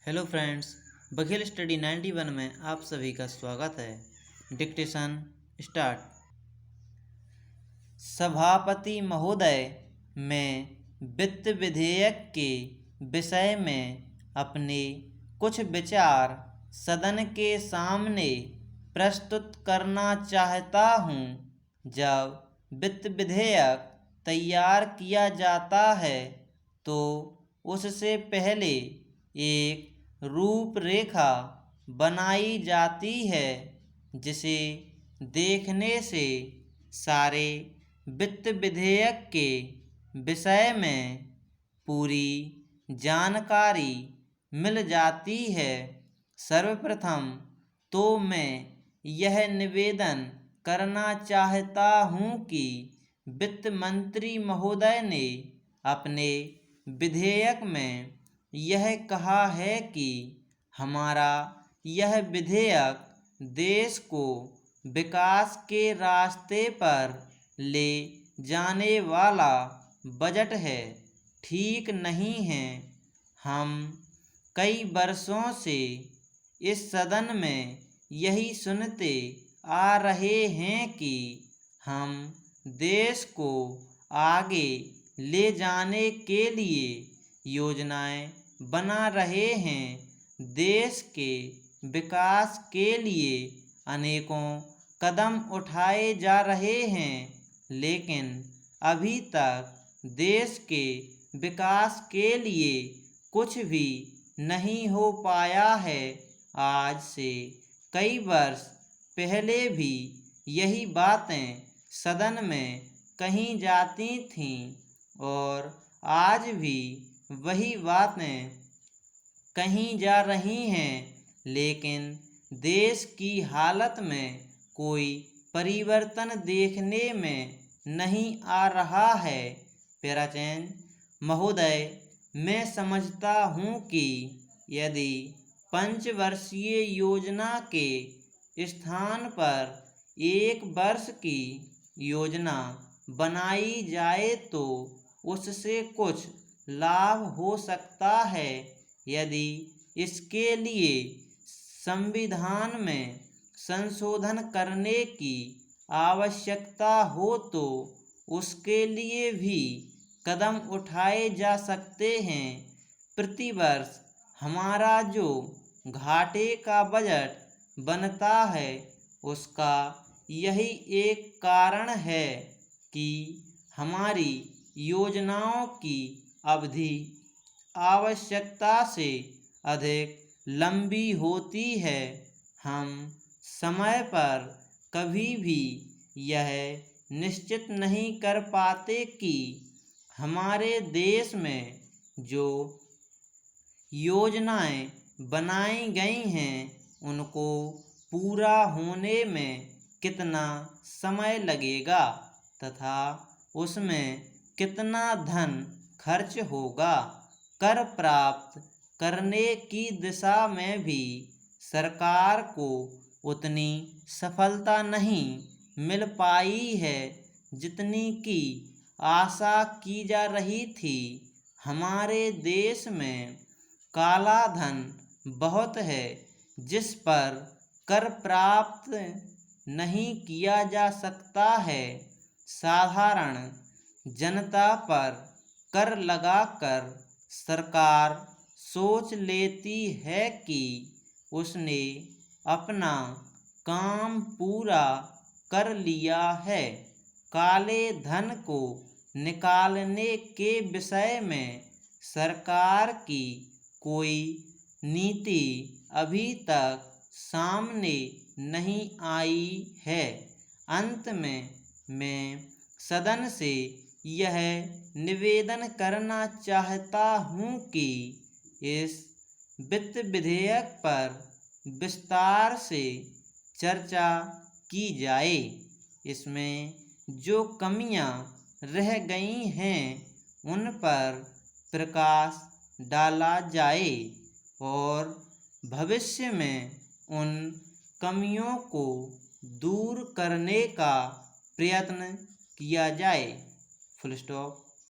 Hello friends, Baghel study 91 में आप सभी का स्वागत है। Dictation start. सभापति महोदय, मैं वित्त विधेयक के विषय में अपने कुछ विचार सदन के सामने प्रस्तुत करना चाहता हूँ। जब वित्त विधेयक तैयार किया जाता है तो उससे पहले एक रूपरेखा बनाई जाती है जिसे देखने से सारे वित्त विधेयक के विषय में पूरी जानकारी मिल जाती है। सर्वप्रथम तो मैं यह निवेदन करना चाहता हूँ कि वित्त मंत्री महोदय ने अपने विधेयक में यह कहा है कि हमारा यह विधेयक देश को विकास के रास्ते पर ले जाने वाला बजट है, ठीक नहीं है। हम कई वर्षों से इस सदन में यही सुनते आ रहे हैं कि हम देश को आगे ले जाने के लिए योजनाएं बना रहे हैं। देश के विकास के लिए अनेकों कदम उठाए जा रहे हैं, लेकिन अभी तक देश के विकास के लिए कुछ भी नहीं हो पाया है। आज से कई वर्ष पहले भी यही बातें सदन में कही जाती थीं और आज भी वही बातें कही जा रही हैं, लेकिन देश की हालत में कोई परिवर्तन देखने में नहीं आ रहा है। पेराचैन महोदय, मैं समझता हूँ कि यदि पंचवर्षीय योजना के स्थान पर एक वर्ष की योजना बनाई जाए तो उससे कुछ लाभ हो सकता है। यदि इसके लिए संविधान में संशोधन करने की आवश्यकता हो तो उसके लिए भी कदम उठाए जा सकते हैं। प्रतिवर्ष हमारा जो घाटे का बजट बनता है उसका यही एक कारण है कि हमारी योजनाओं की अवधि आवश्यकता से अधिक लंबी होती है। हम समय पर कभी भी यह निश्चित नहीं कर पाते कि हमारे देश में जो योजनाएं बनाई गई हैं उनको पूरा होने में कितना समय लगेगा तथा उसमें कितना धन खर्च होगा। कर प्राप्त करने की दिशा में भी सरकार को उतनी सफलता नहीं मिल पाई है जितनी की आशा की जा रही थी। हमारे देश में काला धन बहुत है जिस पर कर प्राप्त नहीं किया जा सकता है। साधारण जनता पर कर लगाकर सरकार सोच लेती है कि उसने अपना काम पूरा कर लिया है। काले धन को निकालने के विषय में सरकार की कोई नीति अभी तक सामने नहीं आई है। अंत में मैं सदन से यह निवेदन करना चाहता हूँ कि इस वित्त विधेयक पर विस्तार से चर्चा की जाए। इसमें जो कमियां रह गई हैं उन पर प्रकाश डाला जाए और भविष्य में उन कमियों को दूर करने का प्रयत्न किया जाए। Full stop.